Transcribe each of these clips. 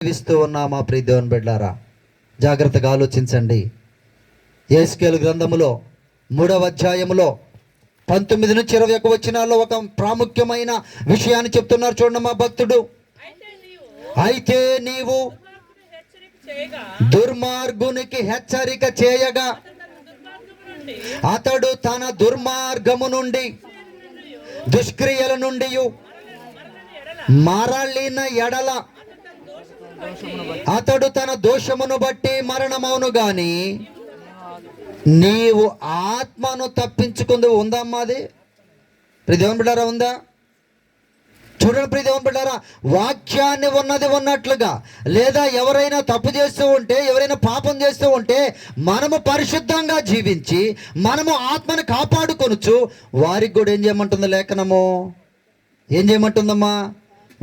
జీవిస్తూ ఉన్నామా ప్రియ దేవుని బిడ్డలారా? జాగ్రత్తగా ఆలోచించండి. యెహెజ్కేలు గ్రంథములో 3వ అధ్యాయములో 19 నుంచి 21 వచనాల్లో ఒక ప్రాముఖ్యమైన విషయాన్ని చెప్తున్నారు. చూడండి మా భక్తుడు. అయితే నీవు దుర్మార్గునికి హెచ్చరిక చేయగా అతడు తన దుర్మార్గము నుండి దుష్క్రియల నుండి మరలిన ఎడల అతడు తన దోషమును బట్టి మరణమవును గాని నీవు ఆత్మను తప్పించుకుంది. ఉందమ్మా అది? ప్రియదేవుని బిడ్డారా, ఉందా? చూడండి ప్రియదేవుని బిడ్డారా, వాక్యాన్ని ఉన్నది ఉన్నట్లుగా, లేదా ఎవరైనా తప్పు చేస్తూ ఉంటే, ఎవరైనా పాపం చేస్తూ ఉంటే మనము పరిశుద్ధంగా జీవించి మనము ఆత్మను కాపాడుకొనొచ్చు. వారికి కూడా ఏం చేయమంటుంది లేఖనము? ఏం చేయమంటుందమ్మా?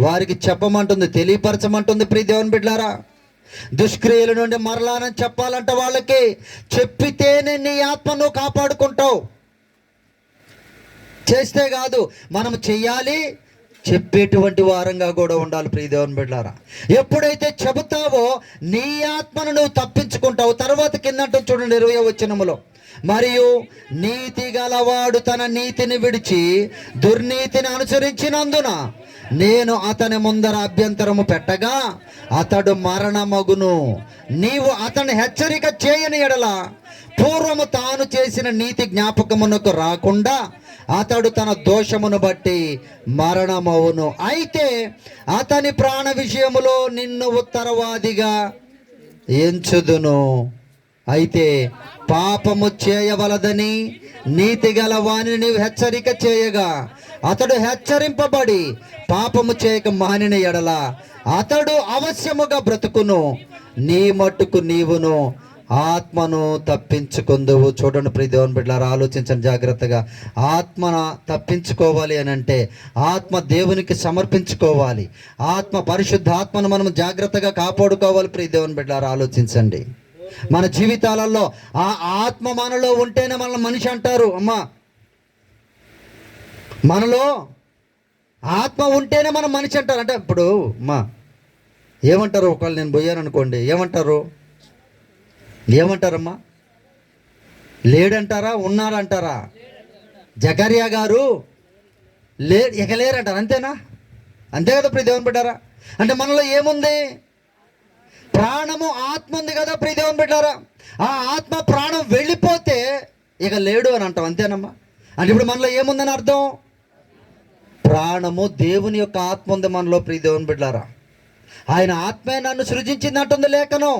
వారికి చెప్పమంటుంది, తెలియపరచమంటుంది. ప్రియ దేవుని బిడ్డలారా, దుష్క్రియల నుండి మరలానని చెప్పాలంట వాళ్ళకి. చెప్పితేనే నీ ఆత్మను కాపాడుకుంటావు. చేస్తే కాదు, మనం చెయ్యాలి, చెప్పేటువంటి వారంగా కూడా ఉండాలి. ప్రియ దేవుని బిడ్డలారా, ఎప్పుడైతే చెబుతావో నీ ఆత్మను నువ్వు తప్పించుకుంటావు. తర్వాత కిందంటే చూడండి 20వ వచనములో, మరియు నీతి గలవాడు తన నీతిని విడిచి దుర్నీతిని అనుసరించినందున నేను అతని ముందర అభ్యంతరము పెట్టగా అతడు మరణమగును. నీవు అతని హెచ్చరిక చేయని ఎడల పూర్వము తాను చేసిన నీతి జ్ఞాపకమునకు రాకుండా అతడు తన దోషమును బట్టి మరణమవును. అయితే అతని ప్రాణ విషయములో నిన్ను ఉత్తరవాదిగా ఎంచుదును. అయితే పాపము చేయవలదని నీతి గల వానిని నీవు హెచ్చరిక చేయగా అతడు హెచ్చరింపబడి పాపము చేయక మానిన ఎడల అతడు అవశ్యముగా బ్రతుకును. నీ మట్టుకు నీవును ఆత్మను తప్పించుకుందువు. చూడండి ప్రియ దేవుని బిడ్డలారా, ఆలోచించండి జాగ్రత్తగా. ఆత్మ తప్పించుకోవాలి అని అంటే ఆత్మ దేవునికి సమర్పించుకోవాలి. ఆత్మ పరిశుద్ధ ఆత్మను మనం జాగ్రత్తగా కాపాడుకోవాలి. ప్రియ దేవుని బిడ్డలారా, ఆలోచించండి. మన జీవితాలలో ఆ ఆత్మ మనలో ఉంటేనే మనల్ని మనిషి అంటారు. అమ్మా, మనలో ఆత్మ ఉంటేనే మనం మనిషి అంటారు. అంటే ఇప్పుడు అమ్మా ఏమంటారు? ఒకవేళ నేను పోయాను అనుకోండి, ఏమంటారమ్మా? లేడంటారా, ఉన్నారంటారా? జకరియా గారు ఇక లేరంటారు. అంతేనా? అంతే కదా ప్రియ దేవుని బిడ్డారా? అంటే మనలో ఏముంది? ప్రాణము, ఆత్మ ఉంది కదా ప్రియ దేవుని బిడ్డారా. ఆ ఆత్మ ప్రాణం వెళ్ళిపోతే ఇక లేడు అని అంటాం. అంతేనమ్మా? అంటే ఇప్పుడు మనలో ఏముందని అర్థం? ప్రాణము, దేవుని యొక్క ఆత్మ ఉంది మనలో. ప్రియ దేవుని బిడ్డారా, ఆయన ఆత్మే నన్ను సృజించింది అంటుంది లేఖనం.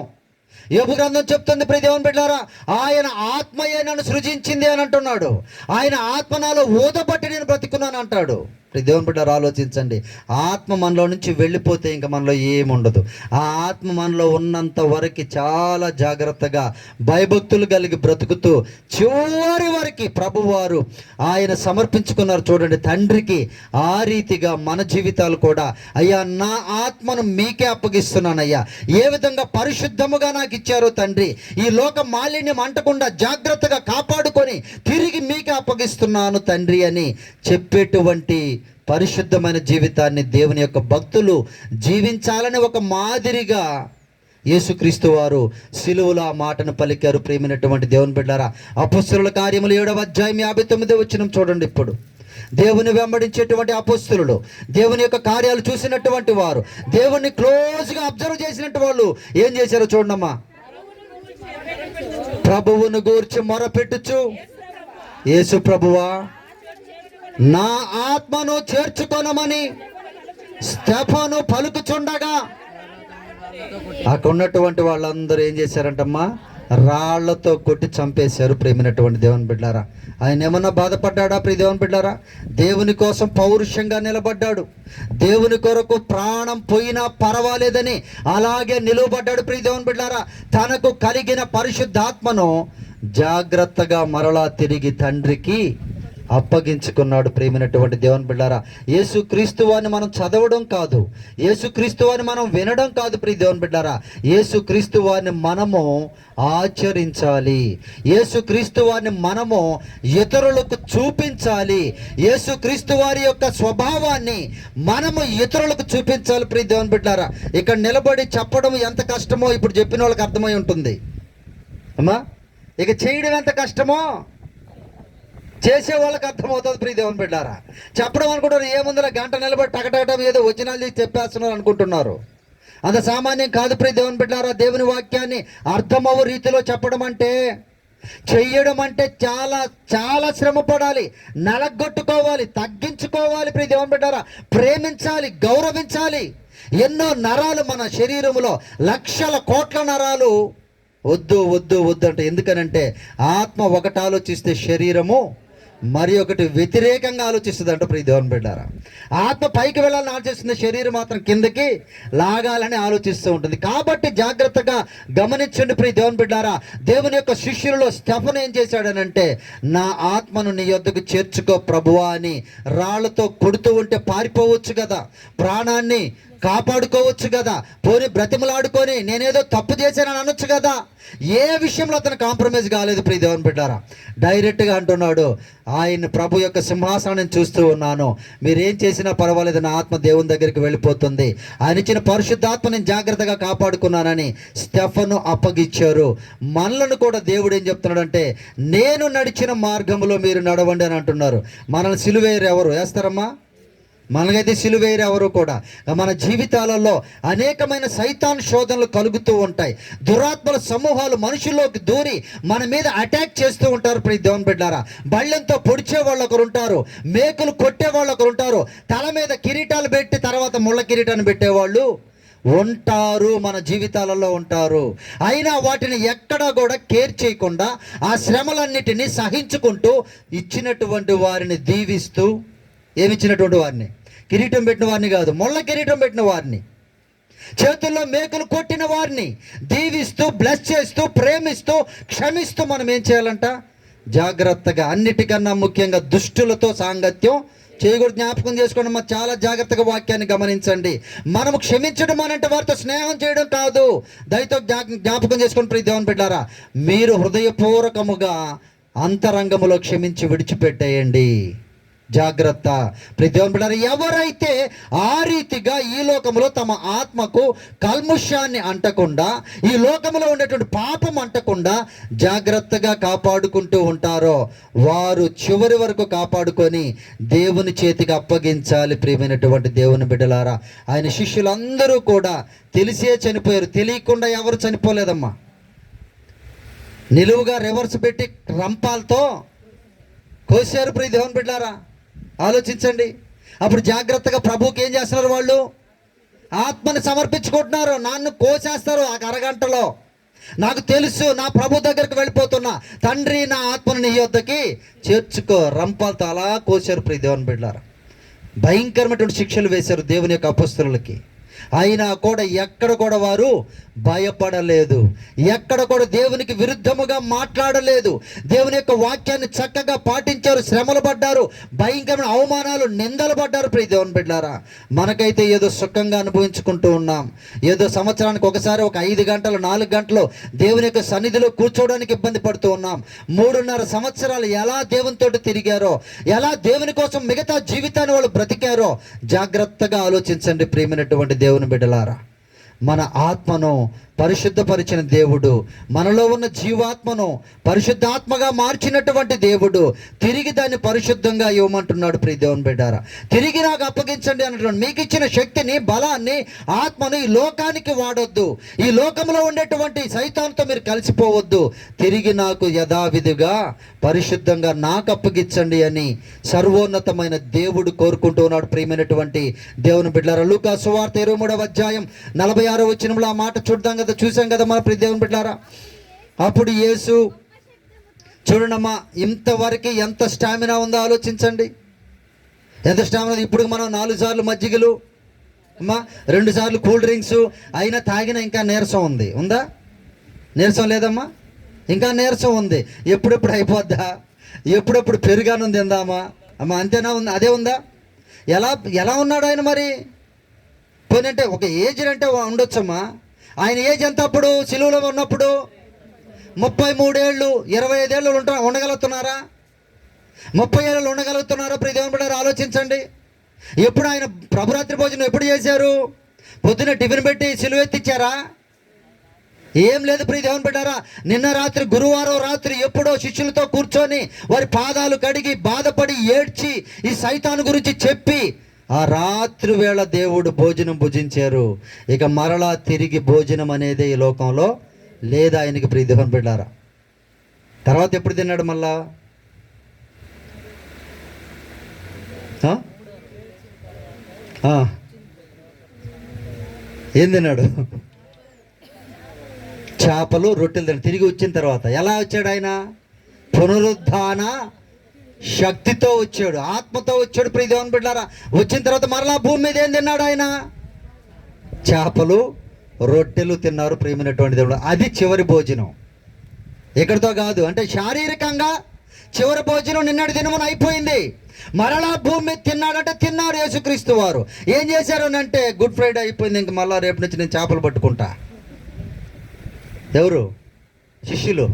యోబు గ్రంథం చెప్తుంది ప్రియ దేవుని బిడ్డలారా, ఆయన ఆత్మయే నన్ను సృజించింది అని అంటున్నాడు. ఆయన ఆత్మ నాలో ఊదబట్టి నేను బ్రతికున్నాను అంటాడు. ప్రియ దేవుని బిడ్డలారా, ఆలోచించండి. ఆత్మ మనలో నుంచి వెళ్ళిపోతే ఇంకా మనలో ఏముండదు. ఆ ఆత్మ మనలో ఉన్నంత వరకు చాలా జాగ్రత్తగా భయభక్తులు కలిగి బ్రతుకుతూ చివరి వరకు ప్రభువారు ఆయన సమర్పించుకున్నారు. చూడండి తండ్రికి. ఆ రీతిగా మన జీవితాలు కూడా, అయ్యా నా ఆత్మను మీకే అప్పగిస్తున్నానయ్యా, ఏ విధంగా పరిశుద్ధముగా నాకు ఇచ్చారో తండ్రి, ఈ లోక మాలిన్యం అంటకుండా జాగ్రత్తగా కాపాడుకొని తిరిగి మీకే అప్పగిస్తున్నాను తండ్రి అని చెప్పేటువంటి పరిశుద్ధమైన జీవితాన్ని దేవుని యొక్క భక్తులు జీవించాలని ఒక మాదిరిగా యేసుక్రీస్తు వారు సిలువలో ఆ మాటను పలికారు. ప్రియమైనటువంటి దేవుని బిడ్డలారా, అపొస్తలుల కార్యములు 7వ అధ్యాయం 59వ వచనం చూడండి. ఇప్పుడు దేవుని వెంబడించేటువంటి అపొస్తలులు, దేవుని యొక్క కార్యాలు చూసినటువంటి వారు, దేవుని క్లోజ్గా అబ్జర్వ్ చేసినట్టు వాళ్ళు ఏం చేశారో చూడమ్మా. ప్రభువును గూర్చి మొరపెట్టుచు, యేసు ప్రభువా నా ఆత్మను చేర్చుకొనమని స్తెఫను పలుకుచుండగా అక్కడ ఉన్నటువంటి వాళ్ళందరూ ఏం చేశారంటమ్మా? రాళ్లతో కొట్టి చంపేశారు. ప్రేమైనటువంటి దేవుని బిడ్డారా, ఆయన ఏమన్నా బాధపడ్డాడా? ప్రియ దేవుని బిడ్డారా, దేవుని కోసం పౌరుషంగా నిలబడ్డాడు. దేవుని కొరకు ప్రాణం పోయినా పర్వాలేదని అలాగే నిలువబడ్డాడు. ప్రియ దేవుని బిడ్డారా, తనకు కలిగిన పరిశుద్ధాత్మను జాగ్రత్తగా మరలా తిరిగి తండ్రికి అప్పగించుకున్నాడు. ప్రియమైనటువంటి దేవుని బిడ్డారా, యేసుక్రీస్తు వారిని మనం చదవడం కాదు, యేసుక్రీస్తు వారిని మనం వినడం కాదు. ప్రియ దేవుని బిడ్డారా, యేసుక్రీస్తు వారిని మనము ఆచరించాలి. యేసుక్రీస్తు వారిని మనము ఇతరులకు చూపించాలి. యేసుక్రీస్తు వారి యొక్క స్వభావాన్ని మనము ఇతరులకు చూపించాలి. ప్రియ దేవుని బిడ్డారా, ఇక్కడ నిలబడి చెప్పడం ఎంత కష్టమో ఇప్పుడు చెప్పిన వాళ్ళకి అర్థమై ఉంటుంది అమ్మా. ఇక చేయడం ఎంత కష్టమో చేసే వాళ్ళకి అర్థమవుతుంది. ప్రియ దేవుని బిడ్డారా, చెప్పడం అనుకుంటారు ఏముందిరా, గంట నిలబడి టకటకటం ఏదో వచనాలు చేసి చెప్పేస్తున్నారు అనుకుంటున్నారు. అంత సామాన్యం కాదు. ప్రియ దేవుని బిడ్డారా, దేవుని వాక్యాన్ని అర్థమవు రీతిలో చెప్పడం అంటే, చెయ్యడం అంటే చాలా చాలా శ్రమ పడాలి, నలగొట్టుకోవాలి, తగ్గించుకోవాలి. ప్రియ దేవుని బిడ్డారా, ప్రేమించాలి, గౌరవించాలి. ఎన్నో నరాలు మన శరీరంలో, లక్షల కోట్ల నరాలు వద్దు వద్దు వద్దు అంటే, ఎందుకనంటే ఆత్మ ఒకటి ఆలోచిస్తే శరీరము మరి ఒకటి వ్యతిరేకంగా ఆలోచిస్తుంది అంట. ప్రియ దేవుని బిడ్డారా, ఆత్మ పైకి వెళ్ళాలని ఆలోచిస్తుంది, శరీరం మాత్రం కిందకి లాగాలని ఆలోచిస్తూ ఉంటుంది. కాబట్టి జాగ్రత్తగా గమనించండి ప్రియ దేవుని బిడ్డారా. దేవుని యొక్క శిష్యులలో స్టెఫను ఏం చేశాడనంటే, నా ఆత్మను నీ యొద్దకు చేర్చుకో ప్రభువా అని రాళ్లతో కొడుతూ ఉంటే పారిపోవచ్చు కదా, ప్రాణాన్ని కాపాడుకోవచ్చు కదా, పోనీ బ్రతిమలాడుకొని నేనేదో తప్పు చేశానని అనొచ్చు కదా. ఏ విషయంలో అతను కాంప్రమైజ్ కాలేదు. ప్రియ దేవుని బిడ్డారా, డైరెక్ట్గా అంటున్నాడు, ఆయన ప్రభు యొక్క సింహాసనాన్ని చూస్తూ ఉన్నాను, మీరేం చేసినా పర్వాలేదు, నా ఆత్మ దేవుని దగ్గరికి వెళ్ళిపోతుంది, ఆయన ఇచ్చిన పరిశుద్ధాత్మ నేను జాగ్రత్తగా కాపాడుకున్నానని స్టెఫను అప్పగిచ్చారు. మనలను కూడా దేవుడు ఏం చెప్తున్నాడంటే, నేను నడిచిన మార్గంలో మీరు నడవండి అని అంటున్నారు. మనల్ని సిలువేరు ఎవరు వేస్తారమ్మా? మనకైతే సిలువేరు ఎవరు కూడా. మన జీవితాలలో అనేకమైన సైతాన్ శోధనలు కలుగుతూ ఉంటాయి. దురాత్మల సమూహాలు మనుషుల్లోకి దూరి మన మీద అటాక్ చేస్తూ ఉంటారు. ప్రియ దేవుని బిడ్డారా, బళ్ళెంతో పొడిచే వాళ్ళు ఒకరు ఉంటారు, మేకులు కొట్టే వాళ్ళు ఒకరు ఉంటారు, తల మీద కిరీటాలు పెట్టి తర్వాత ముళ్ళ కిరీటాన్ని పెట్టేవాళ్ళు ఉంటారు, మన జీవితాలలో ఉంటారు. అయినా వాటిని ఎక్కడా కూడా కేర్ చేయకుండా ఆ శ్రమలన్నిటినీ సహించుకుంటూ ఇచ్చినటువంటి వారిని దీవిస్తూ, ఏమిచ్చినటువంటి వారిని, కిరీటం పెట్టిన వారిని కాదు, ముళ్ళ కిరీటం పెట్టిన వారిని, చేతుల్లో మేకులు కొట్టిన వారిని దీవిస్తూ, బ్లెస్ చేస్తూ, ప్రేమిస్తూ, క్షమిస్తూ మనం ఏం చేయాలంట? జాగ్రత్తగా, అన్నిటికన్నా ముఖ్యంగా దుష్టులతో సాంగత్యం చేయకూడదు. జ్ఞాపకం చేసుకోండి, మనం చాలా జాగ్రత్తగా వాక్యాన్ని గమనించండి. మనము క్షమించడం అనంటే వారితో స్నేహం చేయడం కాదు. దయతో జ్ఞాపకం చేసుకోండి ప్రియ దేవుని బిడ్డారా, మీరు హృదయపూర్వకముగా అంతరంగములో క్షమించి విడిచిపెట్టేయండి. జాగ్రత్త ప్రియ దేవుని బిడ్డలారా, ఎవరైతే ఆ రీతిగా ఈ లోకంలో తమ ఆత్మకు కల్ముషాన్ని అంటకుండా, ఈ లోకంలో ఉండేటువంటి పాపం అంటకుండా జాగ్రత్తగా కాపాడుకుంటూ ఉంటారో వారు చివరి వరకు కాపాడుకొని దేవుని చేతికి అప్పగించాలి. ప్రియమైనటువంటి దేవుని బిడ్డలారా, ఆయన శిష్యులందరూ కూడా తెలిసే చనిపోయారు, తెలియకుండా ఎవరు చనిపోలేదమ్మా. నిలువుగా రివర్స్ పెట్టి రంపాలతో కోసారు. ప్రియ దేవుని బిడ్డలారా, ఆలోచించండి. అప్పుడు జాగ్రత్తగా ప్రభువుకి ఏం చేస్తున్నారు? వాళ్ళు ఆత్మని సమర్పించుకుంటున్నారు. నన్ను కోసేస్తారు ఆ అరగంటలో, నాకు తెలుసు, నా ప్రభు దగ్గరికి వెళ్ళిపోతున్నా, తండ్రి నా ఆత్మను నీ యొద్దకి చేర్చుకో. రంపాలతో అలా కోసారు. ప్రియ దేవుని బిడ్డలారా, భయంకరమైనటువంటి శిక్షలు వేశారు దేవుని యొక్క అపొస్తలులకి. అయినా కూడా ఎక్కడ కూడా వారు భయపడలేదు, ఎక్కడ కూడా దేవునికి విరుద్ధముగా మాట్లాడలేదు, దేవుని యొక్క వాక్యాన్ని చక్కగా పాటించారు, శ్రమలు పడ్డారు, భయంకరమైన అవమానాలు, నిందలు పడ్డారు. ప్రియ దేవుని బిడ్డలారా, మనకైతే ఏదో సుఖంగా అనుభవించుకుంటూ ఉన్నాం, ఏదో సంవత్సరానికి ఒకసారి ఒక 5 గంటలు 4 గంటలు దేవుని యొక్క సన్నిధిలో కూర్చోవడానికి ఇబ్బంది పడుతూ ఉన్నాం. 3.5 సంవత్సరాలు ఎలా దేవునితో తిరిగారో, ఎలా దేవుని కోసం మిగతా జీవితాన్ని వాళ్ళు బ్రతికారో జాగ్రత్తగా ఆలోచించండి. ప్రియమైనటువంటి దేవుని బిడ్డలారా, మన ఆత్మను పరిశుద్ధపరిచిన దేవుడు, మనలో ఉన్న జీవాత్మను పరిశుద్ధాత్మగా మార్చినటువంటి దేవుడు తిరిగి దాన్ని పరిశుద్ధంగా ఇవ్వమంటున్నాడు. ప్రియ దేవుని బిడ్డారా, తిరిగి నాకు అప్పగించండి అంటున్నాడు. మీకు ఇచ్చిన శక్తిని, బలాన్ని, ఆత్మను ఈ లోకానికి వాడొద్దు, ఈ లోకంలో ఉండేటువంటి సైతాన్తో మీరు కలిసిపోవద్దు, తిరిగి నాకు యథావిధిగా పరిశుద్ధంగా నాకు అప్పగించండి అని సర్వోన్నతమైన దేవుడు కోరుకుంటూ ఉన్నాడు. ప్రియమైనటువంటి దేవుని బిడ్డలారా, లూకా సువార్త 23వ అధ్యాయం 46వ వచనంలో ఆ మాట చూసాం కదా మన ప్రియ దేవుని బిడ్డలారా. అప్పుడు యేసు, చూడండమ్మా, ఇంతవరకు ఎంత స్టామినా ఉందో ఆలోచించండి. ఎంత స్టామినా! ఇప్పుడు మనం 4 సార్లు మజ్జిగలు అమ్మా, 2 సార్లు కూల్ డ్రింక్స్ అయినా తాగినా ఇంకా నీరసం ఉంది. ఉందా? నీరసం లేదమ్మా, ఇంకా నీరసం ఉంది. ఎప్పుడెప్పుడు అయిపోద్దా, ఎప్పుడప్పుడు పెరుగాను తిందామా అమ్మ, అంతేనా? ఉంది, అదే ఉందా? ఎలా ఎలా ఉన్నాడు ఆయన మరి? పోనీ అంటే ఒక ఏజ్ అంటే ఉండొచ్చమ్మా. ఆయన ఏజ్ ఎంత అప్పుడు సిలువలో ఉన్నప్పుడు? 33 ఏళ్ళు, 25 ఏళ్ళు ఉండగలుగుతున్నారా? 30 ఏళ్ళు ఉండగలుగుతున్నారా? ప్రియ దేవుని బిడ్డలారా, ఆలోచించండి. ఎప్పుడు ఆయన ప్రభురాత్రి భోజనం ఎప్పుడు చేశారు? పొద్దున టిఫిన్ పెట్టి సిలువ ఎత్తిచ్చారా? ఏం లేదు ప్రియ దేవుని బిడ్డలారా. నిన్న రాత్రి, గురువారం రాత్రి ఎప్పుడో శిష్యులతో కూర్చొని వారి పాదాలు కడిగి బాధపడి ఏడ్చి ఈ సైతాను గురించి చెప్పి ఆ రాత్రి వేళ దేవుడు భోజనం భుజించారు. ఇక మరలా తిరిగి భోజనం అనేది ఈ లోకంలో లేదా ఆయనకి, ప్రియ దేవుని బిడ్డలారా. తర్వాత ఎప్పుడు తిన్నాడు మళ్ళా? ఏం తిన్నాడు? చేపలు రొట్టెలు తిన్నాడు. తిరిగి వచ్చిన తర్వాత ఎలా వచ్చాడు ఆయన? పునరుద్ధాన శక్తితో వచ్చాడు, ఆత్మతో వచ్చాడు ప్రియ దేవుని బిడ్డలారా. వచ్చిన తర్వాత మరలా భూమి మీద ఏం తిన్నాడు ఆయన? చేపలు రొట్టెలు తిన్నారు ప్రియమైనటువంటి దేవుడు. అది చివరి భోజనం, ఎక్కడితో కాదు. అంటే శారీరకంగా చివరి భోజనం నిన్నటి దినమున అయిపోయింది. మరలా భూమి మీద తిన్నాడంటే తిన్నారు యేసుక్రీస్తు వారు. ఏం చేశారు అంటే, గుడ్ ఫ్రైడే అయిపోయింది, ఇంక మళ్ళీ రేపు నుంచి నేను చేపలు పట్టుకుంటా. ఎవరు? శిష్యులు.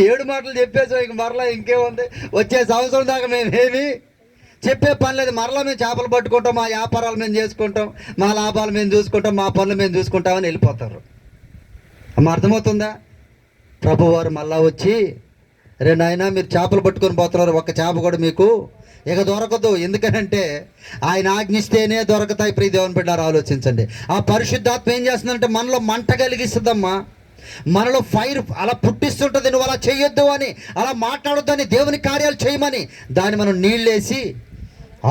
7 మాటలు చెప్పేసాం, ఇంక మరలా ఇంకేముంది, వచ్చే సంవత్సరం దాకా మేమేమి చెప్పే పని లేదు. మరలా మేము చేపలు పట్టుకుంటాం, మా వ్యాపారాలు మేము చేసుకుంటాం, మా లాభాలు మేము చూసుకుంటాం, మా పనులు మేము చూసుకుంటామని వెళ్ళిపోతారు. అమ్మ, అర్థమవుతుందా? ప్రభువారు మళ్ళా వచ్చి, రే నాయనా, మీరు చేపలు పట్టుకొని పోతున్నారు, ఒక్క చేప కూడా మీకు ఇక దొరకదు. ఎందుకనంటే ఆయన ఆజ్ఞిస్తేనే దొరకతాయి ప్రియ దేవుని బిడ్డలారా. ఆలోచించండి. ఆ పరిశుద్ధాత్మ ఏం చేస్తుందంటే మనలో మంట కలిగిస్తుందమ్మా, మనలో ఫైర్ అలా పుట్టిస్తుంటుంది. నువ్వు అలా చేయొద్దు అని, అలా మాట్లాడొద్దని, దేవుని కార్యాలు చేయమని దాన్ని మనం నీళ్ళేసి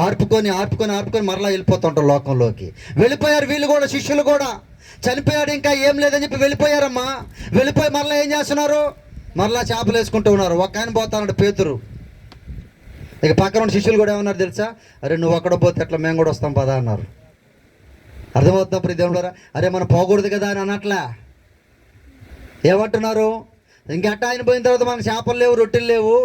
ఆర్పుకొని ఆర్పుకొని ఆర్పుకొని మరలా వెళ్ళిపోతుంటాం లోకంలోకి. వెళ్ళిపోయారు వీళ్ళు కూడా, శిష్యులు కూడా. చనిపోయాడు, ఇంకా ఏం లేదని చెప్పి వెళ్ళిపోయారమ్మా. వెళ్ళిపోయి మరలా ఏం చేస్తున్నారు? మరలా చేపలు వేసుకుంటూ ఉన్నారు. ఒక్క ఆయన పోతాడు, పేతురు. ఇక పక్కన ఉన్న శిష్యులు కూడా ఏమన్నారు తెలుసా? అరే నువ్వు అక్కడ పోతే ఎట్లా, మేము కూడా వస్తాం పదా అన్నారు. అర్థమవుతుందా ప్రియ దేవుని బిడ్డలారా? అరే మనం పోకూడదు కదా అని అనట్లా. ఏమంటున్నారు? ఇంకెట్టా ఆయన పోయిన తర్వాత మనకు చేపలు లేవు, రొట్టెలు లేవు,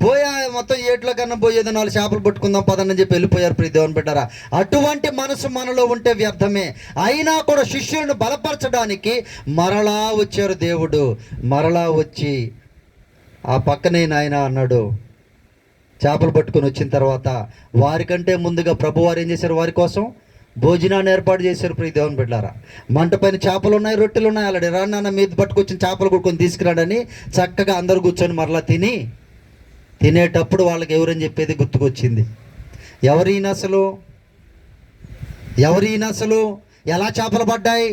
పోయా మొత్తం ఏట్లో కన్నా పోయేది, 4 చేపలు పట్టుకుందాం పదని చెప్పి వెళ్ళిపోయారు ప్రియ దేవుని బిడ్డలారా. అటువంటి మనసు మనలో ఉంటే వ్యర్థమే. అయినా కూడా శిష్యులను బలపరచడానికి మరలా వచ్చారు దేవుడు. మరలా వచ్చి ఆ పక్కనే నాయన అన్నాడు. చేపలు పట్టుకొని వచ్చిన తర్వాత వారికంటే ముందుగా ప్రభువారు ఏం చేశారు? వారి కోసం భోజనాన్ని ఏర్పాటు చేశారు ప్రియ దేవుని బిడ్డలారా. మంట పైన చేపలు ఉన్నాయి, రొట్టెలు ఉన్నాయి. అలాంటి రాన్న మీద పట్టుకొచ్చిన చేపలు కొట్టుకొని తీసుకురాడని చక్కగా అందరూ కూర్చొని మరలా తినేటప్పుడు వాళ్ళకి ఎవరని చెప్పేది గుర్తుకొచ్చింది. ఎవరైనా అసలు ఎలా చేపలు పడ్డాయి?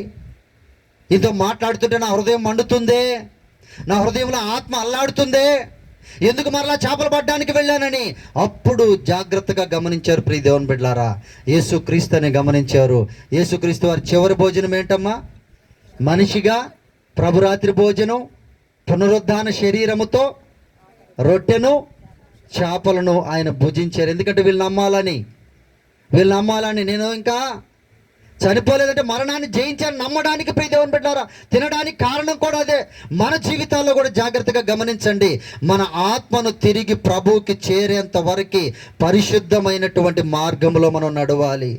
ఇంతో మాట్లాడుతుంటే నా హృదయం మండుతుందే, నా హృదయంలో ఆత్మ అల్లాడుతుందే, ఎందుకు మరలా చేపలు పడ్డానికి వెళ్ళానని అప్పుడు జాగ్రత్తగా గమనించారు ప్రియ దేవుని బిడ్డలారా. యేసుక్రీస్తు అని గమనించారు. యేసుక్రీస్తు వారి చివరి భోజనం ఏంటమ్మా? మనిషిగా ప్రభురాత్రి భోజనం, పునరుద్ధాన శరీరముతో రొట్టెను చేపలను ఆయన భుజించారు. ఎందుకంటే వీళ్ళు నమ్మాలని. నేను ఇంకా చనిపోలేదంటే మరణాన్ని జయించాను నమ్మడానికి ప్రియ దేవుని బిడ్డలారా. తినడానికి కారణం కూడా అదే. మన జీవితాల్లో కూడా జాగ్రత్తగా గమనించండి. మన ఆత్మను తిరిగి ప్రభువుకి చేరేంత వరకు పరిశుద్ధమైనటువంటి మార్గంలో మనం నడవాలి.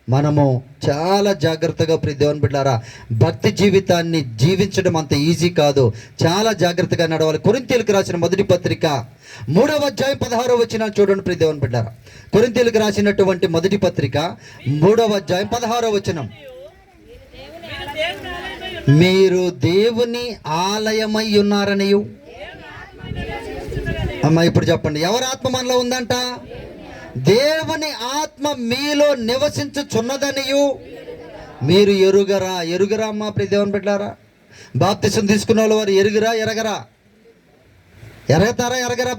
మనము చాలా జాగ్రత్తగా ప్రియ దేవుని బిడ్డలారా భక్తి జీవితాన్ని జీవించడం అంత ఈజీ కాదు. చాలా జాగ్రత్తగా నడవాలి. కొరింథీయులకు రాసిన మొదటి పత్రిక 3వ అధ్యాయం 16వ వచనం చూడండి ప్రియ దేవుని బిడ్డలారా. కొరింథీయులకు రాసినటువంటి మొదటి పత్రిక 3వ అధ్యాయం 16వ వచనం. మీరు దేవుని ఆలయమై ఉన్నారనియు. అమ్మా ఇప్పుడు చెప్పండి, ఎవరి ఆత్మ మనలో ఉందంట? దేవుని ఆత్మ మీలో నివసించుచున్నదనియు మీరు ఎరుగరా అమ్మా ప్రియ దేవుని బిడ్డలారా. బాప్తిసం తీసుకున్న వాళ్ళు వారు ఎరగరా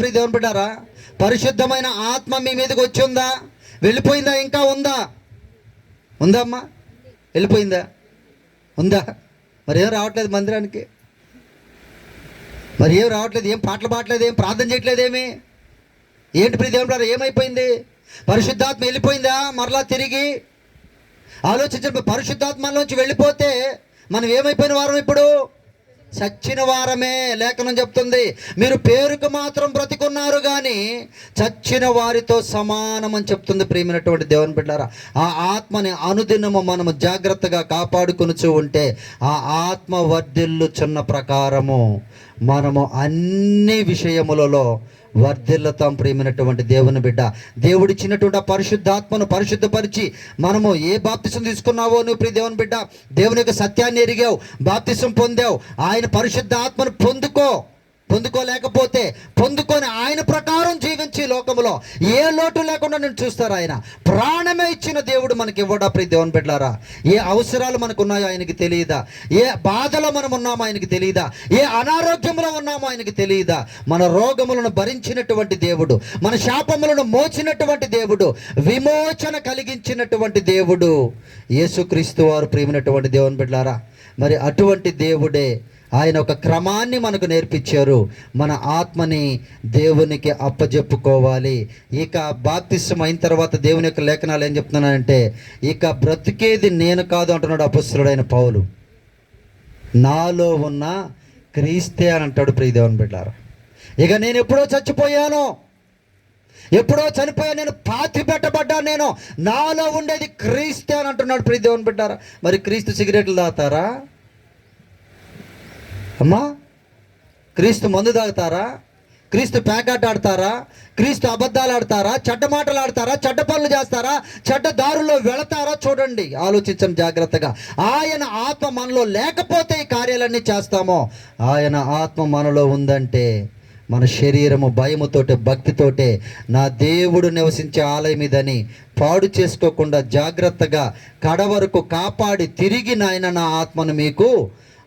ప్రియ దేవుని బిడ్డలారా. పరిశుద్ధమైన ఆత్మ మీ మీదకి వచ్చి ఉందా? వెళ్ళిపోయిందా? ఇంకా ఉందా అమ్మా? వెళ్ళిపోయిందా? ఉందా? మరి ఏం రావట్లేదు మందిరానికి, మరి ఏం రావట్లేదు, ఏం పాటలు పాడలేదు, ఏం ప్రార్థన చేయట్లేదేమి? ఏంటి ప్రియ దేవుని బిడ్డలారా, ఏమైపోయింది? పరిశుద్ధాత్మ వెళ్ళిపోయిందా? మరలా తిరిగి ఆలోచించండి. పరిశుద్ధాత్మలోంచి వెళ్ళిపోతే మనం ఏమైపోయిన వారం? ఇప్పుడు చచ్చిన వారమే. లేఖనం చెప్తుంది, మీరు పేరుకు మాత్రం బ్రతికున్నారు కానీ చచ్చిన వారితో సమానం అని చెప్తుంది. ప్రియమైనటువంటి దేవుని బిడ్డారా, ఆ ఆత్మని అనుదినము మనము జాగ్రత్తగా కాపాడుకొనుచూ ఉంటే ఆ ఆత్మ వర్ధిల్లుచున్న ప్రకారము మనము అన్ని విషయములలో వర్ధిల్లుతాం. ప్రియమైనటువంటి దేవుని బిడ్డ, దేవుడిచ్చినటువంటి ఆ పరిశుద్ధాత్మను పరిశుద్ధపరిచి మనము ఏ బాప్తిసం తీసుకున్నావో నువ్వు ప్రియ దేవుని బిడ్డ, దేవుని యొక్క సత్యాన్ని ఎరిగావు, బాప్తిసం పొందావు, ఆయన పరిశుద్ధాత్మను పొందుకోలేకపోతే పొందుకొని ఆయన ప్రకారం జీవించి లోకములో ఏ లోటు లేకుండా నేను చూస్తారు. ఆయన ప్రాణమే ఇచ్చిన దేవుడు మనకి ఇవ్వడా ప్రియ దేవుని బిడ్డలారా? ఏ అవసరాలు మనకు ఉన్నాయో ఆయనకి తెలియదా? ఏ బాధలో మనం ఉన్నామో ఆయనకి తెలియదా? ఏ అనారోగ్యంలో ఉన్నామో ఆయనకి తెలియదా? మన రోగములను భరించినటువంటి దేవుడు, మన శాపములను మోచినటువంటి దేవుడు, విమోచన కలిగించినటువంటి దేవుడు యేసుక్రీస్తు వారు. ప్రియమైనటువంటి దేవుని బిడ్డలారా, మరి అటువంటి దేవుడే ఆయన ఒక క్రమాన్ని మనకు నేర్పించారు. మన ఆత్మని దేవునికి అప్పజెప్పుకోవాలి. ఇక బాప్తిసం అయిన తర్వాత దేవుని యొక్క లేఖనాలు ఏం చెప్తున్నానంటే, ఇక బ్రతికేది నేను కాదు అంటున్నాడు అపొస్తలుడైన పౌలు, నాలో ఉన్న క్రీస్తే అని అంటాడు. ప్రియ దేవుని బిడ్డలారా, ఇక నేను ఎప్పుడో చచ్చిపోయాను, ఎప్పుడో చనిపోయాను, నేను పాతి పెట్టబడ్డాను, నేను నాలో ఉండేది క్రీస్తే అని అంటున్నాడు. ప్రియ దేవుని బిడ్డలారా, మరి క్రీస్తు సిగరెట్లు తాగుతారా అమ్మా? క్రీస్తు మందు తాగుతారా? క్రీస్తు ప్యాకెట్ ఆడతారా? క్రీస్తు అబద్ధాలు ఆడతారా? చెడ్డ మాటలు ఆడతారా? చెడ్డ పనులు చేస్తారా? చెడ్డ దారుల్లో వెళతారా? చూడండి, ఆలోచించండి జాగ్రత్తగా. ఆయన ఆత్మ మనలో లేకపోతే ఈ కార్యాలన్నీ చేస్తామో, ఆయన ఆత్మ మనలో ఉందంటే మన శరీరము భయముతోటే భక్తితోటే నా దేవుడు నివసించే ఆలయం ఇదని పాడు చేసుకోకుండా జాగ్రత్తగా కడవరకు కాపాడి తిరిగి నాయన నా ఆత్మను మీకు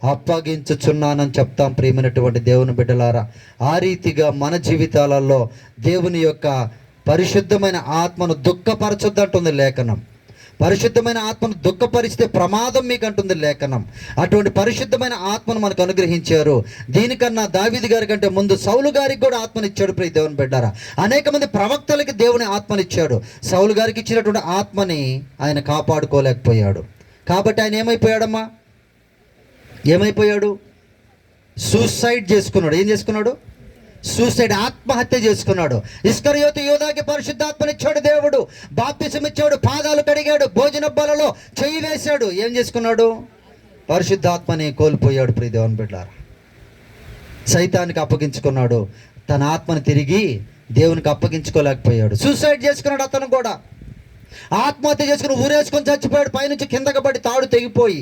అప్పగించుచున్నానని చెప్తాం. ప్రియమైనటువంటి దేవుని బిడ్డలారా, ఆ రీతిగా మన జీవితాలలో దేవుని యొక్క పరిశుద్ధమైన ఆత్మను దుఃఖపరచొద్దంటుంది లేఖనం. పరిశుద్ధమైన ఆత్మను దుఃఖపరిస్తే ప్రమాదం మీకు అంటుంది లేఖనం. అటువంటి పరిశుద్ధమైన ఆత్మను మనకు అనుగ్రహించారు. దీనికన్నా దావీదు గారి కంటే ముందు సౌలు గారికి కూడా ఆత్మనిచ్చాడు. ప్రియ దేవుని బిడ్డారా, అనేక మంది ప్రవక్తలకి దేవుని ఆత్మనిచ్చాడు. సౌలు గారికి ఇచ్చినటువంటి ఆత్మని ఆయన కాపాడుకోలేకపోయాడు. కాబట్టి ఆయన ఏమైపోయాడు? సూసైడ్ చేసుకున్నాడు. ఏం చేసుకున్నాడు? సూసైడ్, ఆత్మహత్య చేసుకున్నాడు. ఇస్కరియోతు యూదాకి పరిశుద్ధాత్మనిచ్చాడు దేవుడు, బాప్తిసం ఇచ్చాడు, పాదాలు కడిగాడు, భోజన బలలో చెయ్యి వేశాడు. ఏం చేసుకున్నాడు? పరిశుద్ధాత్మని కోల్పోయాడు. ప్రియ దేవుని బిడ్డలారా, సైతానికి అప్పగించుకున్నాడు, తన ఆత్మని తిరిగి దేవునికి అప్పగించుకోలేకపోయాడు. సూసైడ్ చేసుకున్నాడు. అతను కూడా ఆత్మహత్య చేసుకుని ఊరేసుకొని చచ్చిపోయాడు, పైనుంచి కిందకి పడి తాడు తెగిపోయి.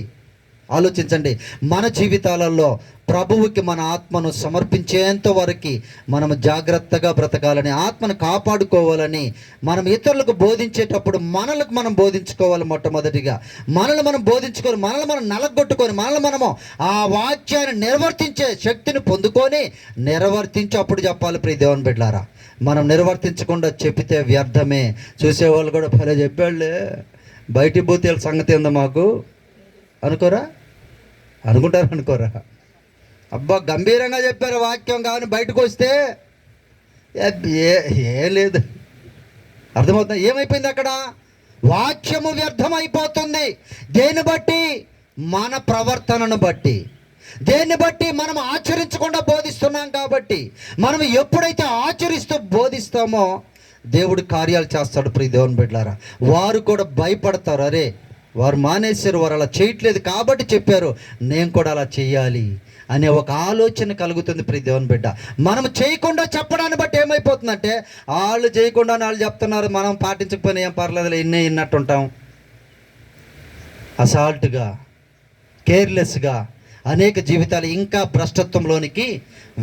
ఆలోచించండి, మన జీవితాలలో ప్రభువుకి మన ఆత్మను సమర్పించేంత వరకు మనము జాగ్రత్తగా బ్రతకాలని, ఆత్మను కాపాడుకోవాలని, మనం ఇతరులకు బోధించేటప్పుడు మనలకు మనం బోధించుకోవాలి. మొట్టమొదటిగా మనల్ని మనం బోధించుకొని, మనల్ని మనం నలగొట్టుకొని, మనల్ని మనము ఆ వాక్యాన్ని నిర్వర్తించే శక్తిని పొందుకొని నిర్వర్తించి అప్పుడు చెప్పాలి. ప్రియ దేవుని బిడ్డలారా, మనం నిర్వర్తించకుండా చెప్పితే వ్యర్థమే. చూసేవాళ్ళు కూడా భలే చెప్పాళ్ళే, బయటి పోతే సంగతి ఉందా మాకు అనుకోరా? అబ్బా గంభీరంగా చెప్పారు వాక్యం, కానీ బయటకు వస్తే ఏం లేదు. అర్థమవుతుంది? ఏమైపోయింది అక్కడ? వాక్యము వ్యర్థమైపోతుంది. దేన్ని బట్టి? మన ప్రవర్తనను బట్టి. దేన్ని బట్టి? మనం ఆచరించకుండా బోధిస్తున్నాం కాబట్టి. మనం ఎప్పుడైతే ఆచరిస్తూ బోధిస్తామో దేవుడు కార్యాలు చేస్తాడు. ప్రియ దేవుని బిడ్డలారా, వారు కూడా భయపడతారు. అరే, వారు మానేశారు, వారు అలా చేయట్లేదు కాబట్టి చెప్పారు, నేను కూడా అలా చెయ్యాలి అనే ఒక ఆలోచన కలుగుతుంది. ప్రియ దేవుని బిడ్డ, మనం చేయకుండా చెప్పడాన్ని బట్టి ఏమైపోతుందంటే, వాళ్ళు చేయకుండా వాళ్ళు చెప్తున్నారు, మనం పాటించకపోయినా ఏం పర్లేదు ఇన్నట్టుంటాం. అసాల్ట్గా, కేర్లెస్గా అనేక జీవితాలు ఇంకా భ్రష్టత్వంలోనికి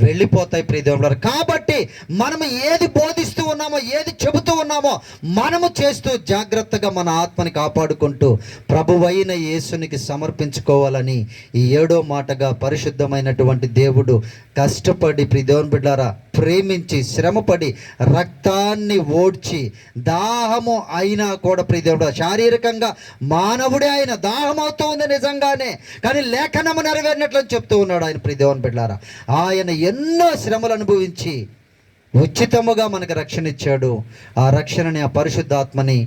వెళ్ళిపోతాయి. ప్రియ దేవుని. కాబట్టి మనము ఏది బోధిస్తూ ఉన్నామో, ఏది చెబుతూ ఉన్నామో మనము చేస్తూ జాగ్రత్తగా మన ఆత్మని కాపాడుకుంటూ ప్రభువైన యేసునికి సమర్పించుకోవాలని ఈ 7వ మాటగా పరిశుద్ధమైనటువంటి దేవుడు కష్టపడి, ప్రియ దేవుని బిడ్డలారా, ప్రేమించి శ్రమపడి రక్తాన్ని ఓడ్చి దాహము అయినా కూడా, ప్రియ దేవుడు, శారీరకంగా మానవుడే ఆయన దాహం అవుతూ ఉంది నిజంగానే, కానీ లేఖనము నెరవేరినట్లు చెప్తూ ఉన్నాడు ఆయన. ప్రియ దేవుని బిడ్డలారా, ఆయన ఎన్నో శ్రమలు అనుభవించి ఉచితముగా మనకు రక్షణ ఇచ్చాడు. ఆ రక్షణని, ఆ పరిశుద్ధాత్మని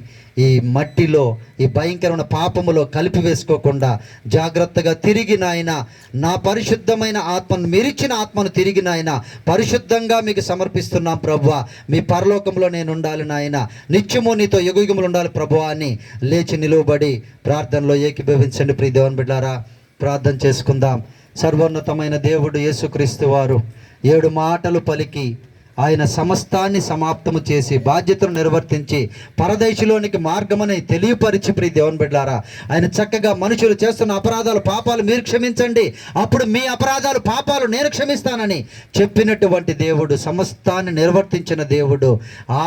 ఈ మట్టిలో, ఈ భయంకరమైన పాపములో కలిపి వేసుకోకుండా జాగ్రత్తగా తిరిగి నాయన, నా పరిశుద్ధమైన ఆత్మను, మీరిచ్చిన ఆత్మను తిరిగి నాయన పరిశుద్ధంగా మీకు సమర్పిస్తున్నాం ప్రభువా. మీ పరలోకంలో నేను ఉండాలి నాయన, నిత్యము నీతో యుగయుగములు ఉండాలి ప్రభువా అని లేచి నిలువబడి ప్రార్థనలో ఏకీభవించండి. ప్రియ దేవుని బిడ్డలారా, ప్రార్థన చేసుకుందాం. సర్వోన్నతమైన దేవుడు యేసుక్రీస్తు వారు 7 మాటలు పలికి ఆయన సమస్తాన్ని సమాప్తము చేసి బాధ్యతను నిర్వర్తించి పరదేశంలోనికి మార్గమని తెలియపరిచి, ప్రియ దేవుని బిడ్డలారా, ఆయన చక్కగా మనుషులు చేస్తున్న అపరాధాలు, పాపాలు మీరు క్షమించండి, అప్పుడు మీ అపరాధాలు, పాపాలు నేను క్షమిస్తానని చెప్పినటువంటి దేవుడు, సమస్తాన్ని నిర్వర్తించిన దేవుడు,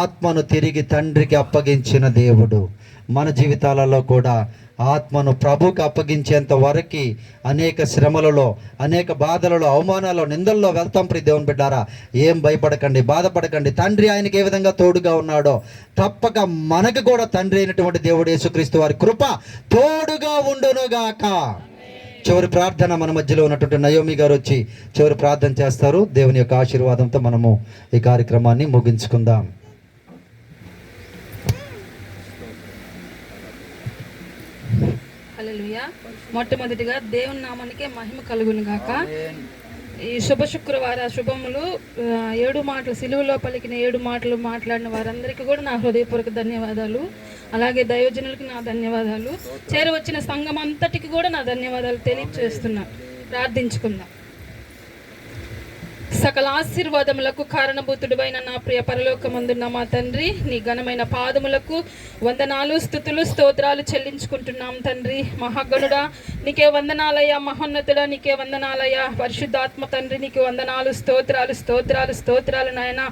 ఆత్మను తిరిగి తండ్రికి అప్పగించిన దేవుడు, మన జీవితాలలో కూడా ఆత్మను ప్రభుకి అప్పగించేంత వరకు అనేక శ్రమలలో, అనేక బాధలలో, అవమానాల్లో, నిందల్లో వెళ్తాం. ప్రియ దేవుని బిడ్డారా, ఏం భయపడకండి, బాధపడకండి. తండ్రి ఆయనకి ఏ విధంగా తోడుగా ఉన్నాడో తప్పక మనకు కూడా తండ్రి అయినటువంటి దేవుడు యేసుక్రీస్తు వారి కృప తోడుగా ఉండునుగాక. చివరి ప్రార్థన మన మధ్యలో ఉన్నటువంటి నయోమి గారు వచ్చి చివరి ప్రార్థన చేస్తారు. దేవుని యొక్క ఆశీర్వాదంతో మనము ఈ కార్యక్రమాన్ని ముగించుకుందాం. హల్లెలూయా. మొట్టమొదటిగా దేవుని నామానికే మహిమ కలుగును గాక. ఈ శుభ శుక్రవార శుభములు 7 మాటలు, సిలువలో పలికిన 7 మాటలు మాట్లాడిన వారందరికీ కూడా నా హృదయపూర్వక ధన్యవాదాలు. అలాగే దైవజనులకు నా ధన్యవాదాలు. చేరవచ్చిన సంఘం అంతటికి కూడా నా ధన్యవాదాలు తెలియజేస్తున్నా. ప్రార్థించుకుందాం. సకల ఆశీర్వాదములకు కారణభూతుడైన నా ప్రియ పరలోకమందున్న మా తండ్రి, నీ ఘనమైన పాదములకు వందనాలు, స్తుతులు, స్తోత్రాలు చెల్లించుకుంటున్నాం తండ్రి. మహాగణుడా నీకే వందనాలయ్యా, మహోన్నతుడా నీకే వందనాలయ్యా, పరిశుద్ధాత్మ తండ్రి నీకు వందనాలు, స్తోత్రాలు స్తోత్రాలు స్తోత్రాలు నాయన.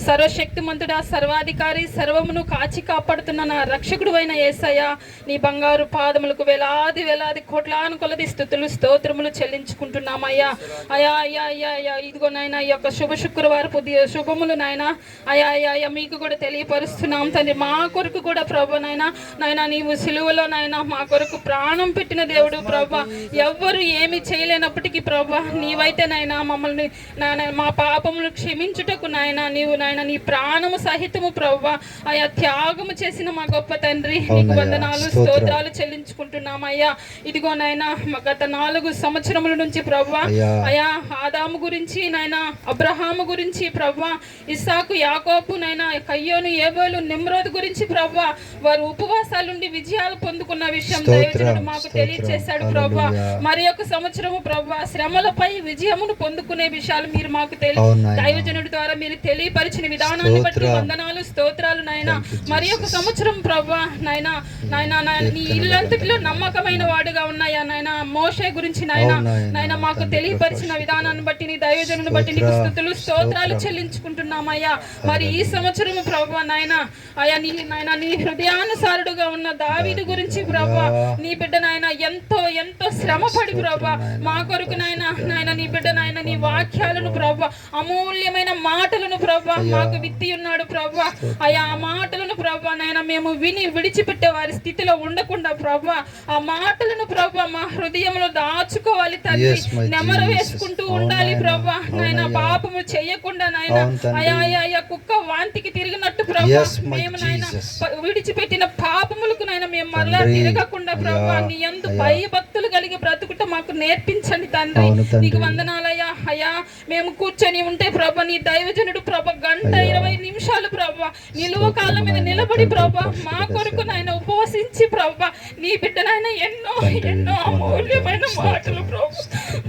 సర్వశక్తిమంతుడా, సర్వాధికారి, సర్వమును కాచి కాపాడుతున్న నా రక్షకుడు అయిన యేసయ్యా, నీ బంగారు పాదములకు వేలాది వేలాది కోట్లాను కొలది స్తుతులు స్తోత్రములు చెల్లించుకుంటున్నామయ్యా. అయ్యా అయ్యా అయ్యా అయ్యా ఇదిగో నాయన, ఈ యొక్క శుభ శుక్రవారపు శుభములు నాయన అయ్యా అయ్యా అయ్యా మీకు కూడా తెలియపరుస్తున్నాం తండ్రి. మా కొరకు కూడా ప్రభు నాయన నీవు సిలువలో నాయన మా కొరకు ప్రాణం పెట్టిన దేవుడు ప్రభు. ఎవ్వరు ఏమి చేయలేనప్పటికీ ప్రభు, నీవైతే నాయన మమ్మల్ని నాయన మా పాపములు క్షమించుటకు నాయన నీవు నాయన నీ ప్రాణము సహితము ప్రభు అయ్యా త్యాగము చేసిన మా గొప్ప తండ్రి, నీకు వందనాలు స్తోత్రాలు చెల్లించుకుంటున్నామయ్యా. ఇదిగో నాయన గత 4 సంవత్సరముల నుంచి ప్రభు అయ్యా ఆదాము గురించి నాయన, అబ్రహాము గురించి ప్రభు, ఇస్సాకు, యాకోబు నాయన, కయ్యోను, ఏబేలు, నిమ్రోద్ గురించి ప్రభు వారు ఉపవాసాలుండి విజయాలు పొందుకున్న విషయం దైవజనుడు మాకు తెలియజేశాడు ప్రభు. మరి ఒక సంవత్సరము ప్రభు శ్రమలపై విజయమును పొందుకునే విషయాలు మీరు మాకు దైవజనుడి ద్వారా మీరు తెలియపరిచిన విధానాన్ని బట్టి వందనాలు స్తోత్రాలు నాయన. మరి ఒక సంవత్సరం ప్రభు నాయన నాయన నీ ఇల్లంతటిలో నమ్మకమైన వాడుగా ఉన్నాయా నాయన. మోషే గురించి నాయన మాకు తెలియపరిచిన విధానాన్ని బట్టి, నీ దైవజనుని బట్టి నీకు స్తుతులు స్తోత్రాలు చెల్లించుకుంటున్నామయ్యా. మరి ఈ సంవత్సరం ప్రభు నాయన అయ్యా నీ హృదయానుసారుడుగా ఉన్న దావీదు గురించి ప్రభు, నీ బిడ్డ నాయన ఎంతో ఎంతో శ్రమపడి ప్రభు మా కొరకు నాయన నీ బిడ్డ నాయన నీ వాక్యాలను ప్రభు, అమూల్యమైన మాటలను ప్రభు మాకు విత్తి ఉన్నాడు ప్రభు. అయ్యా ఆ మాటలను ప్రభు నాయన మేము విని విడిచిపెట్టే వారి స్థితిలో ఉండకుండా ప్రభు, ఆ మాటలను ప్రభు మా హృదయంలో దాచుకోవాలి తండ్రి. నెమరు వేసుకుంటూ ఉండాలి ప్రభు నాయన, పాపము చేయకుండా నాయన అయ్యా అయ్యా అయ్యా కుక్క వాంతికి తిరిగినట్టు ప్రభు మేము నాయన విడిచిపెట్టిన పాపములకు నాయన మేము మరలా తిరగకుండా ప్రభు నీ యందు భయభక్తులు కలిగి బ్రతుకుట మాకు నేర్పించండి తండ్రి. నీకు వందనాలయ్యా. అయ్యా మేము కూర్చొని ఉంటే ప్రభు నీ దైవజనుడు ప్రభు 1-20 నిమిషాలు ప్రభు నిలువ కాళ్ళ మీద నిలబడి ప్రభు మా కొరకు నాయన ఉపవసించి ప్రభు నీ బిడ్డ నాయన ఎన్నో ఎన్నో అమూల్యమైన మాటలు ప్రభు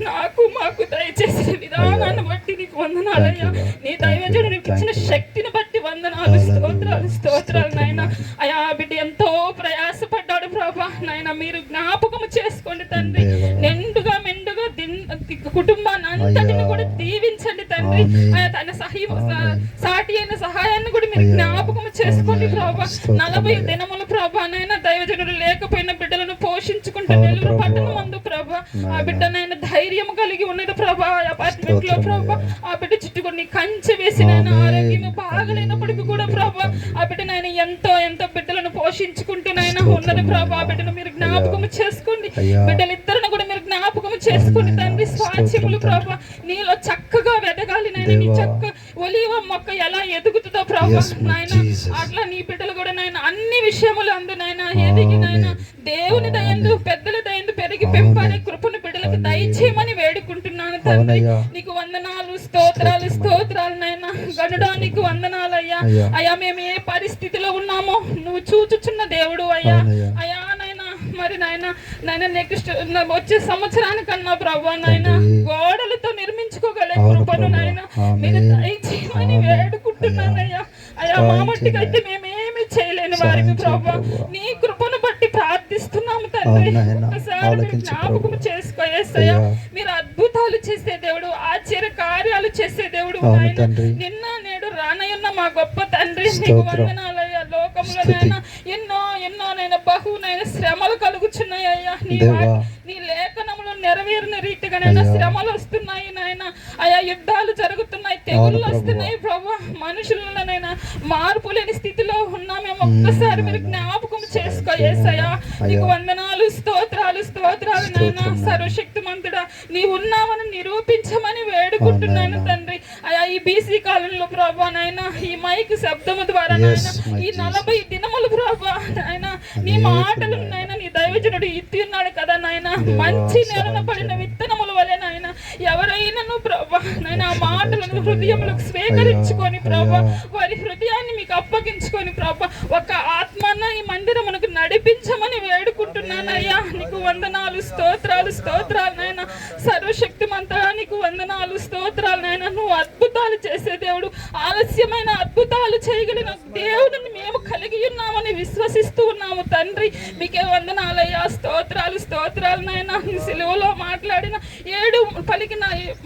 నాకు మాకు దయచేసిన విధానాన్ని బట్టి నీకు వందనాలయ్యా. నీ దైవజనుడు ఇచ్చిన శక్తిని బట్టి వందనాలు స్తోత్రాలు స్తోత్రాలు నాయన. అయ్యా బిడ్డ ఎంతో ప్రయాసపడ్డాడు ప్రభా నాయన, మీరు జ్ఞాపకము చేసుకోండి తండ్రి. నిండుగా మెండుగా కుటుంబాన్ని అంతటిని కూడా దీవించండి తండ్రి. అయ్యా తన సాటి అయిన సహాయాన్ని కూడా మీరు జ్ఞాపకము చేసుకోండి ప్రభా. 40 దినములు ప్రభా నాయన దైవజనుడు లేకపోయిన బిడ్డలను పోషించుకుంటూ నెల్లూరు పట్టణం మందు ప్రభా ఆ బిడ్డ నాయన ధైర్యం కలిగి ఉన్నది ప్రభా. అపార్ట్మెంట్ లో ప్రభా ఆ బిడ్డ చుట్టుకొని కంచె వేసి నాయన ఆరోగ్యం బాగలేనప్పటికీ కూడా ప్రభా ఆ బిడ్డ నాయన ఎంతో ఎంతో బిడ్డలను పోషించుకుంటూ నాయన ఉన్నది ప్రభా. ఆ బిడ్డను మీరు జ్ఞాపకము చేసుకోండి. బిడ్డలిద్దరిని కూడా మీరు జ్ఞాపకము చేసుకోండి తండ్రి. స్వాచ్యములు ప్రభా నీలో చక్కగా వెదగాలి నాయన, నీ చక్క ఒలీవ మొక్క ఎలా ఎదుగుతుందో ప్రభా Yes, my నాయన, Jesus. అట్లా నీ బిడ్డలు కూడా నాయన అన్ని విషయములు అందునైనా ఎదిగి నాయన దేవుని దయందు పెద్దల దయందు పెరిగి పెంపనే కృపను బిడ్డలకు దయచేయమని వేడుకుంటున్నాను తండ్రి. అవునయ్యా. నీకు వందనాలు, స్తోత్రాలు స్తోత్రాలు నాయన. గనుడా నీకు వందనాలు అయ్యా. అయ్యా. అయ్యా మేము ఏ పరిస్థితిలో ఉన్నామో నువ్వు చూచుచున్న దేవుడు అయ్యా. అవునయ్యా. అయ్యా నాయన, మరి నాయన నెక్స్ట్ వచ్చే సంవత్సరానికన్నా ప్రభా నాయన తండ్రి. గోడలతో నిర్మించుకోగలే అవును కృపను ప్రభా. నాయన ఆమేన్. మీరు దయచేయమని ఆమేన్. వేడుకుంటున్నానయ్యా. అయ్యా మా సహాయం మట్టికైతే చేయండి. మేమేమి చేయలేని సహాయం వారికి చేయండి ప్రభా. ప్రభా. నీ కృపను బట్టి ప్రార్థిస్తున్నాము తండ్రి. అవును నాయనా. ఒకసారి మీరు ఆలకించు జ్ఞాపకం ప్రభా. చేసుకోయేసయ్యా. అయ్యా. మీరు అద్భుతాలు చేసే దేవుడు, ఆశ్చర్య కార్యాలు చేసే దేవుడు అవును నాయన. తండ్రి. నిన్న నేడు రానయ్యున్న మా గొప్ప తండ్రి నీకు స్తోత్రం. వందనాలయ్యా. లోకంలో స్తుతి. నైనా ఎన్నో ఎన్నో నైనా బహునైన శ్రమలు కలుగుచున్నాయ్యా. దేవా. నీ లేఖనములు నెరవేరిన రీతిగా నైనా అయ్యా. శ్రమలు వస్తున్నాయి నాయన. అయా యుద్ధాలు జరుగుతున్నాయి, తెగుళ్ళు ప్రభువా. వస్తున్నాయి ప్రభా. మనుషులనైనా మార్పు లేని స్థితిలో ఉన్నామేమో. ఒక్కసారి మీరు జ్ఞాపకం చేసుకో యేసయ్యా. నీకు వందనాలు, స్తోత్రాలు స్తోత్రాలు నాయన. స్తోత్రం నాయనా. సర్వశక్తిమంతుడా నీవు ఉన్నావని నిరూపించమని వేడుకుంటున్నాను అవును తండ్రి. అయా ఈ బీసీ కాలంలో ప్రభా నాయన, ఈ మైక్ శబ్దము ద్వారా Yes, నాయన, my ఈ Jesus. 40 దినములు ప్రభా నాయన నీ అనేకులు మాటలు నాయనా. నాయన నీ దైవజనుడు ఇత్తి ఉన్నాడు కదా నాయన. దేవా, మంచి నేలన సహాయం పడిన చేయండి. విత్తనముల వలె నాయన ఎవరైనాను ప్రభా నాయన ఆ మాటలను హృదయములకు స్వీకరించుకొని ప్రభా వారి హృదయాన్ని మీకు అప్పగించుకొని ప్రభా ఒక ఆత్మన ఈ మందిరమునకు నడిపించమని వేడుకుంటున్నానయ్యా. నీకు వందనాలు, స్తోత్రాలు స్తోత్రాలు నాయన. సర్వశక్తిమంతుడా నీకు వందనాలు, స్తోత్రాలు నాయన. నువ్వు అద్భుతాలు చేసే దేవుడు, ఆలస్యమైన అద్భుతాలు చేయగలిగిన దేవుడిని మేము కలిగి ఉన్నామని విశ్వసిస్తూ ఉన్నాము తండ్రి. మీకే వందనాలయ్యా. స్తోత్రాలు స్తోత్రాలు నాయన. నీ సిలువలో మాట్లాడిన 7 పలికిన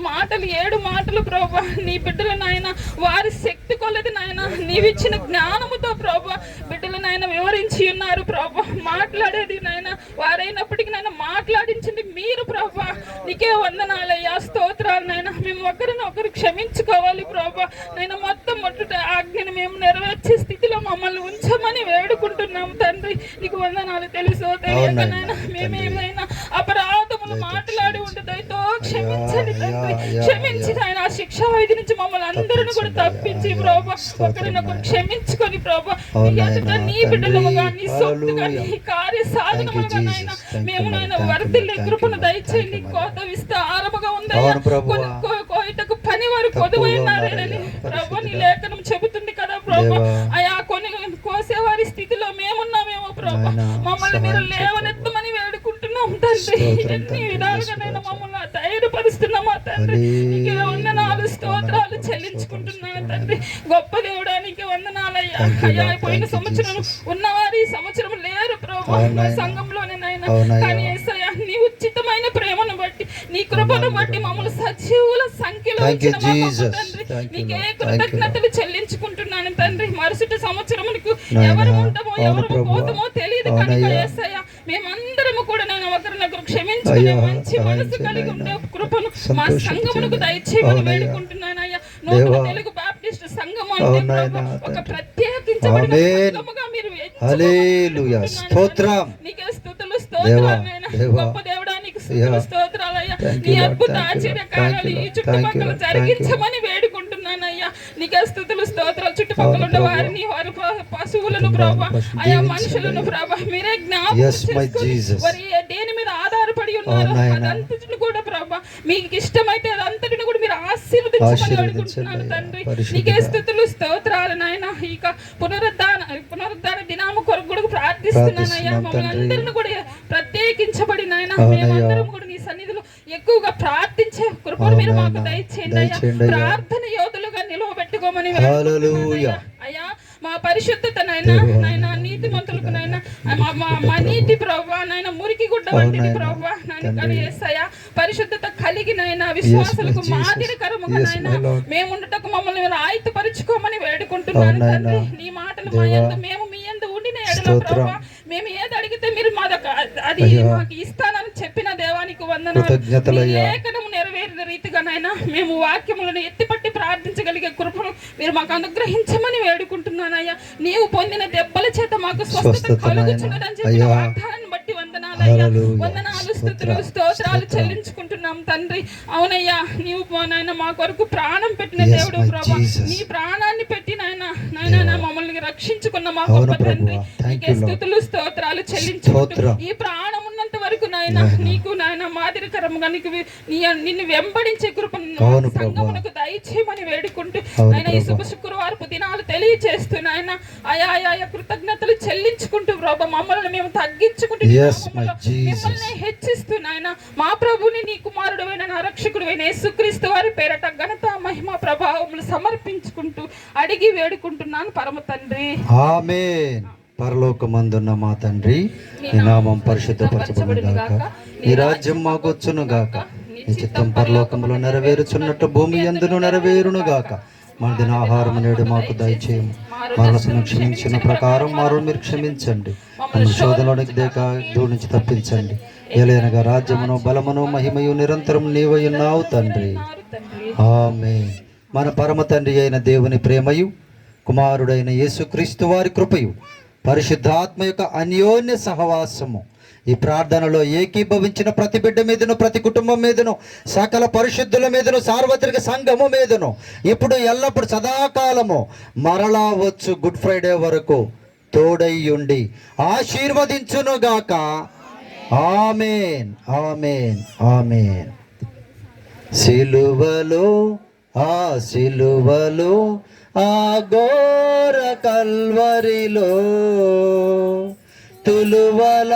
మాటలు 7 మాటలు ప్రభా నీ బిడ్డలు నాయన వారి శక్తి కొలది నాయన నీవిచ్చిన జ్ఞానముతో ప్రభా బిడ్డలు నాయన వివరించి ఉన్నారు ప్రభా. మాట్లాడేది నాయన వారైనప్పటికీ నాయన మాట్లాడించింది మీరు ప్రభా. నీకే వందనాలయ్యా. స్తోత్రాలు నాయన. మేము ఒకరినొకరు క్షమించుకోవాలి ప్రభా నాయన. మొత్తం మొట్టట ఆజ్ఞను మేము నెరవేర్చే స్థితిలో మమ్మల్ని ఉంచమని వేడుకుంటున్నాం తండ్రి. నీకు వందనాలు. తెలుసో తెలియక నాయన మేమేమైనా అపరాధములు మాట్లాడి ఉంటుందో క్షమించండి తండ్రి. క్షమించి నాయన ఆ శిక్షా విధి నుంచి మమ్మల్ని అందరిని కూడా తప్పించి ప్రభా ఒకరినొకరు క్షమించుకొని ప్రభా నీ ఎదుట నీ బిడ్డలుగా నీ సొత్తుగా నీ కార్య సాధనములుగా నాయన మేము నాయన వర్ధిల్లే కృపను దయచేయండి. కోత విస్తారముగా ఉందయ్యా. కోయిటకు పని వారు కొదువైనారేనని ప్రభా నీ లేఖనం చెబుతుంది కదా ప్రభా. అయా కొన్ని కోసేవారి స్థితిలో మేమున్నామేమో ప్రభా. మమ్మల్ని మీరు లేవనెత్తమని వేడుకుంటున్నాం తండ్రి. ఎన్ని విధాలుగా నేను మమ్మల్ని ధైర్యపరుస్తున్నామా తండ్రి. నీకే వందనాలు, స్తోత్రాలు చెల్లించుకుంటున్నాను తండ్రి. గొప్ప దేవుడానికి వందనాలయ్యా. అయ్యా పోయిన సంవత్సరం ఉన్నవారు ఈ సంవత్సరం లేరు ప్రభా నా సంఘంలోనే నాయన. కానీ యేసయ్యా నీ ఉచితమైన ప్రేమను బట్టి నీ కృపను బట్టి మమ్మల్ని సజీవుల సంఖ్యలో ఉంచిన మా గొప్ప తండ్రి నీకే కృతజ్ఞతలు చెల్లించుకుంటున్నాను తండ్రి. మరుసటి సంవత్సరమునకు ఎవరు ఉంటామో ఎవరు పోతామో తెలియదు కనుక యేసయ్యా మేమందరము కూడా నేను ఒకరినొకరు క్షమించుకునే మంచి మనసు కలిగి ఉండే కృపను మా సంఘమునకు దయచేయమని వేడుకుంటున్నానయ్యా. నూతన తెలుగు బాప్టిస్ట్ సంఘం అంటే ప్రభా ఒక ప్రత్యేకించబడిన సంఘముగా మీరు హల్లెలూయా. స్తోత్రం. నీకే స్తుతులు స్తోత్రాలు నాయనా. దేవా. గొప్ప దేవుడా నీకు స్తుతులు స్తోత్రాలయ్యా. నీ అద్భుత ఆశ్చర్య కార్యాలు ఈ చుట్టుపక్కల జరిగించమని వేడుకుంటున్నానయ్యా. నీకే స్తుతులు స్తోత్రాలు. చుట్టుపక్కల ఉన్న వారిని వారి పశువులను ప్రభా ఆయా మనుషులను ప్రభా మీరే జ్ఞాపకం చేసుకొని వారి దేని మీద ఆధారపడి ఉన్నారు అదంతటిని కూడా ప్రభా మీకు ఇష్టమైతే అదంతటిని కూడా మీరు ఆశీర్వదించమని వేడుకుంటున్నాను తండ్రి. నీకే స్తుతులు స్తోత్రాలు నాయన. ఇక పునరుద్ధాన దినాము కొరకు కూడా ప్రార్థిస్తున్నానయ్యా. మమ్మల్ని అందరిని కూడా ప్రత్యేకించబడి నాయన మేమందరం కూడా నీ సన్నిధిలో ఎక్కువగా ప్రార్థించే కృపను మీరు మాకు దయచేయండి అయ్యా. ప్రార్థన యోధులుగా నిలవబెట్టుకోమని వేడుకుంటున్నానయ్యా. అయ్యా మా పరిశుద్ధత నాయన నీతిమంతులకు నాయన మా నీతి ప్రభా నాయన మురికి గుడ్డ వంటిది ప్రభా నాయన. కానీ యేసయ్యా పరిశుద్ధత కలిగినైనా విశ్వాసులకు మాదిరికరముగా నాయన మేముండుటకు మమ్మల్ని మీరు ఆయుధపరుచుకోమని వేడుకుంటున్నాను తండ్రి. నీ మాటలు మా యందు మేము మీ యందు ఉండిన ఎడల ప్రభా మేము ఏది అడిగితే మీరు అది మాకు ఇస్తానని చెప్పిన దేవానికి వందనాలు. లేఖనము నెరవేరిన రీతిగా నాయన మేము వాక్యములను ఎత్తిపట్టి ప్రార్థించగలిగే కృపను మీరు మాకు అనుగ్రహించమని వేడుకుంటున్నానయ్యా. నీవు పొందిన దెబ్బల చేత మాకు స్వస్థత కలుగుచున్నదని చెప్పిన వాగ్దానాన్ని బట్టి వందనాలు వందనాలయ్యా, హల్లెలూయా. వందనాలు, స్తుతులు, స్తోత్రాలు చెల్లించుకుంటున్నాం తండ్రి. అవునయ్యా, నీవు నాయన మా కొరకు ప్రాణం పెట్టిన Yes, దేవుడు my ప్రభా. Jesus. నీ ప్రాణాన్ని పెట్టి నాయన మమ్మల్ని రక్షించుకున్న మా అవును గొప్ప తండ్రి. ప్రభువా. Thank నీకే you, Lord. స్తుతులు, స్తోత్రాలు చెల్లించుకుంటూ స్తోత్రం. ఈ ప్రాణం ఉన్నంత వరకు నాయన నీకు నాయన మాదిరికరంగా నిన్ను వెంబడించే కృపను అవును ప్రభువా. సంఘమునకు దయచేయమని వేడుకుంటూ అవును నాయన ఈ ప్రభువా. శుక్రవారపు దినాలు తెలియచేస్తూ నాయన ఆయా కృతజ్ఞతలు చెల్లించుకుంటూ ప్రభా మమ్మల్ని మేము తగ్గించుకుంటూ నీ Yes, my నామములో Jesus. మిమ్మల్ని హెచ్చిస్తూ నాయన మా ప్రభుని నీ కుమారుడైన నా రక్షకుడైన యేసుక్రీస్తు వారి పేరట ఘనత మహిమ ప్రభావములు సమర్పించుకుంటూ అడిగి వేడుకుంటున్నాను పరమ తండ్రి. ఆమేన్. పరలోకమందున్న మా తండ్రి, నీ నామం పరిశుద్ధపరచబడును గాక, నీ రాజ్యం మాకొచ్చును గాక, నీ చిత్తం పరలోకములో నెరవేరుచున్నట్టు భూమి యందును నెరవేరును గాక. మన దిన ఆహారం నేడు మాకు దయచేయము, మనసును క్షమించిన ప్రకారం మారు మీరు క్షమించండి, మన శోధనలోనికి దూడి నుంచి తప్పించండి. ఏలైనగా రాజ్యమును బలమును మహిమయు నిరంతరం నీవై ఉన్నావు తండ్రి. ఆమేన్. మన పరమ తండ్రి అయిన దేవుని ప్రేమయు, కుమారుడైన యేసుక్రీస్తు వారి కృపయు, పరిశుద్ధాత్మ యొక్క అన్యోన్య సహవాసము ఈ ప్రార్థనలో ఏకీభవించిన ప్రతి బిడ్డ మీదను, ప్రతి కుటుంబం మీదను, సకల పరిశుద్ధుల మీదను, సార్వత్రిక సంఘము మీదను ఇప్పుడు ఎల్లప్పుడు సదాకాలము మరలా వచ్చు గుడ్ ఫ్రైడే వరకు తోడయ్యుండి ఆశీర్వదించునుగాక. ఆమేన్, ఆమేన్, ఆమేన్. సిలువలో ఆ సిలువలో ఆ ఘోర కల్వరిలో తులువల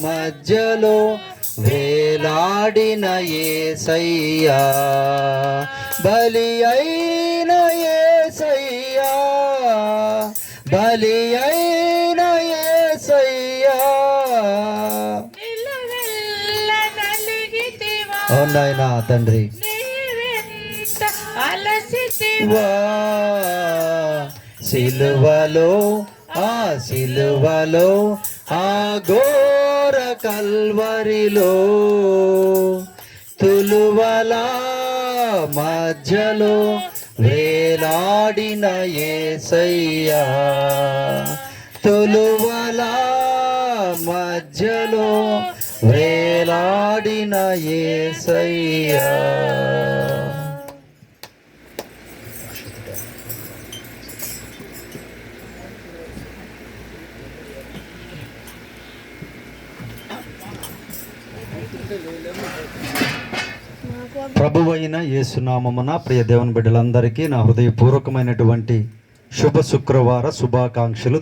మధ్యలో వేలాడిన యేసయ్యా, బలి అయిన యేసయ్యా, బలి అయిన యేసయ్యా. అవునాయనా తండ్రి, వా సిలువలో ఆ సిలువలో ఆ ఘోర కల్వరిలో తులువల మధ్యలో వేలాడిన యేసయ్యా, తులువల మధ్యలో వేలాడిన యేసయ్యా. ప్రభువైన యేసునామమున ప్రియ దేవుని బిడ్డలందరికీ నా హృదయపూర్వకమైనటువంటి శుభ శుక్రవార శుభాకాంక్షలు.